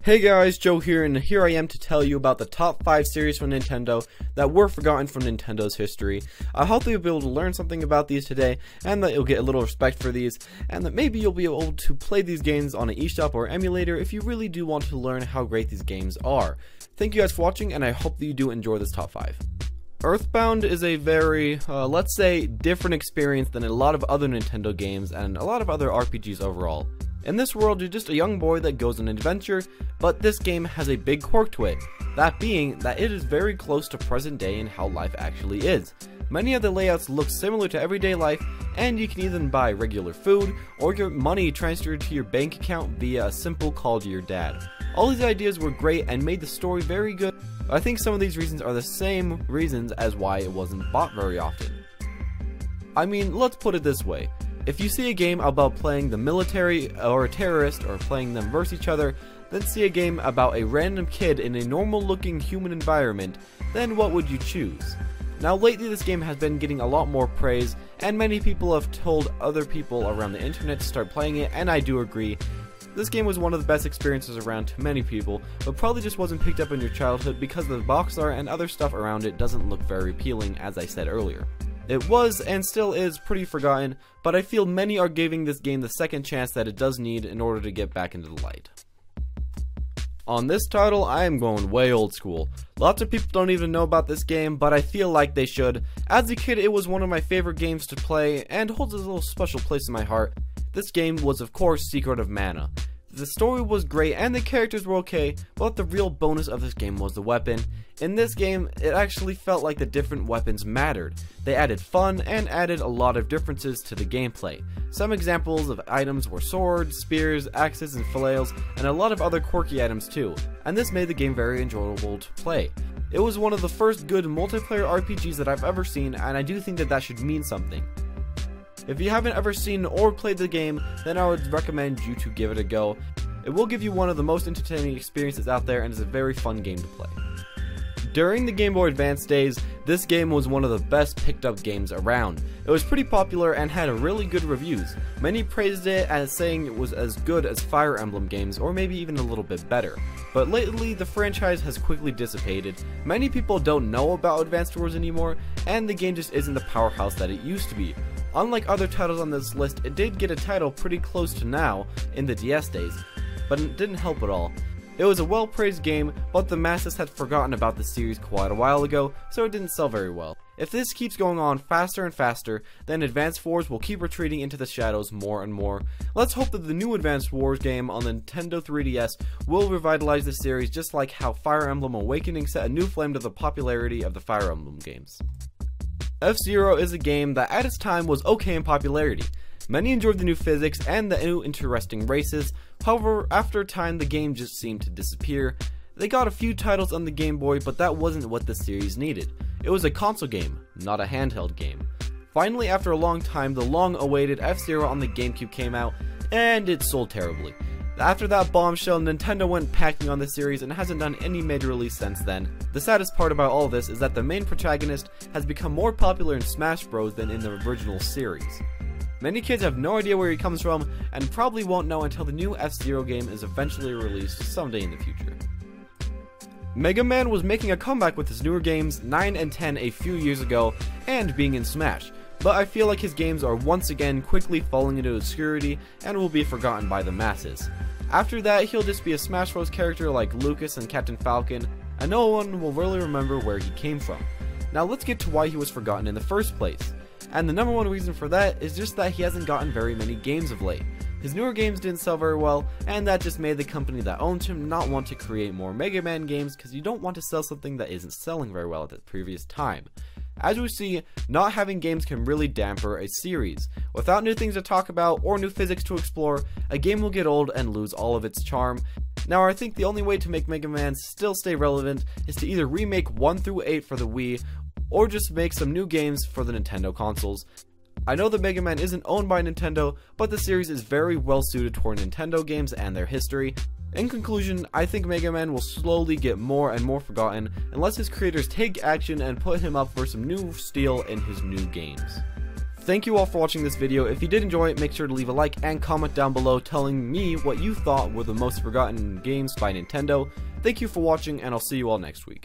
Hey guys, Joe here, and here I am to tell you about the top 5 series from Nintendo that were forgotten from Nintendo's history. I hope that you'll be able to learn something about these today, and that you'll get a little respect for these, and that maybe you'll be able to play these games on an eShop or emulator if you really do want to learn how great these games are. Thank you guys for watching, and I hope that you do enjoy this top 5. Earthbound is a very, let's say, different experience than a lot of other Nintendo games and a lot of other RPGs overall. In this world, you're just a young boy that goes on an adventure, but this game has a big quirk to it, that being that it is very close to present day in how life actually is. Many of the layouts look similar to everyday life, and you can either buy regular food, or get money transferred to your bank account via a simple call to your dad. All these ideas were great and made the story very good. I think some of these reasons are the same reasons as why it wasn't bought very often. I mean, let's put it this way. If you see a game about playing the military or a terrorist or playing them versus each other, then see a game about a random kid in a normal looking human environment, then what would you choose? Now lately this game has been getting a lot more praise, and many people have told other people around the internet to start playing it, and I do agree. This game was one of the best experiences around to many people, but probably just wasn't picked up in your childhood because the box art and other stuff around it doesn't look very appealing, as I said earlier. It was, and still is, pretty forgotten, but I feel many are giving this game the second chance that it does need in order to get back into the light. On this title, I am going way old school. Lots of people don't even know about this game, but I feel like they should. As a kid, it was one of my favorite games to play, and holds a little special place in my heart. This game was, of course, Secret of Mana. The story was great and the characters were okay, but the real bonus of this game was the weapon. In this game, it actually felt like the different weapons mattered. They added fun and added a lot of differences to the gameplay. Some examples of items were swords, spears, axes, and flails, and a lot of other quirky items too, and this made the game very enjoyable to play. It was one of the first good multiplayer RPGs that I've ever seen, and I do think that should mean something. If you haven't ever seen or played the game, then I would recommend you to give it a go. It will give you one of the most entertaining experiences out there and is a very fun game to play. During the Game Boy Advance days, this game was one of the best picked up games around. It was pretty popular and had really good reviews. Many praised it as saying it was as good as Fire Emblem games, or maybe even a little bit better. But lately, the franchise has quickly dissipated. Many people don't know about Advance Wars anymore, and the game just isn't the powerhouse that it used to be. Unlike other titles on this list, it did get a title pretty close to now in the DS days, but it didn't help at all. It was a well-praised game, but the masses had forgotten about the series quite a while ago, so it didn't sell very well. If this keeps going on faster and faster, then Advance Wars will keep retreating into the shadows more and more. Let's hope that the new Advance Wars game on the Nintendo 3DS will revitalize the series, just like how Fire Emblem Awakening set a new flame to the popularity of the Fire Emblem games. F-Zero is a game that at its time was okay in popularity. Many enjoyed the new physics and the new interesting races, however, after a time the game just seemed to disappear. They got a few titles on the Game Boy, but that wasn't what the series needed. It was a console game, not a handheld game. Finally, after a long time, the long-awaited F-Zero on the GameCube came out, and it sold terribly. After that bombshell, Nintendo went packing on the series and hasn't done any major release since then. The saddest part about all this is that the main protagonist has become more popular in Smash Bros than in the original series. Many kids have no idea where he comes from, and probably won't know until the new F-Zero game is eventually released someday in the future. Mega Man was making a comeback with his newer games 9 and 10 a few years ago, and being in Smash, but I feel like his games are once again quickly falling into obscurity and will be forgotten by the masses. After that, he'll just be a Smash Bros character like Lucas and Captain Falcon, and no one will really remember where he came from. Now let's get to why he was forgotten in the first place. And the number one reason for that is just that he hasn't gotten very many games of late. His newer games didn't sell very well, and that just made the company that owned him not want to create more Mega Man games because you don't want to sell something that isn't selling very well at the previous time. As we see, not having games can really damper a series. Without new things to talk about or new physics to explore, a game will get old and lose all of its charm. Now I think the only way to make Mega Man still stay relevant is to either remake 1 through 8 for the Wii, or just make some new games for the Nintendo consoles. I know that Mega Man isn't owned by Nintendo, but the series is very well suited toward Nintendo games and their history. In conclusion, I think Mega Man will slowly get more and more forgotten unless his creators take action and put him up for some new steel in his new games. Thank you all for watching this video. If you did enjoy it, make sure to leave a like and comment down below telling me what you thought were the most forgotten games by Nintendo. Thank you for watching, and I'll see you all next week.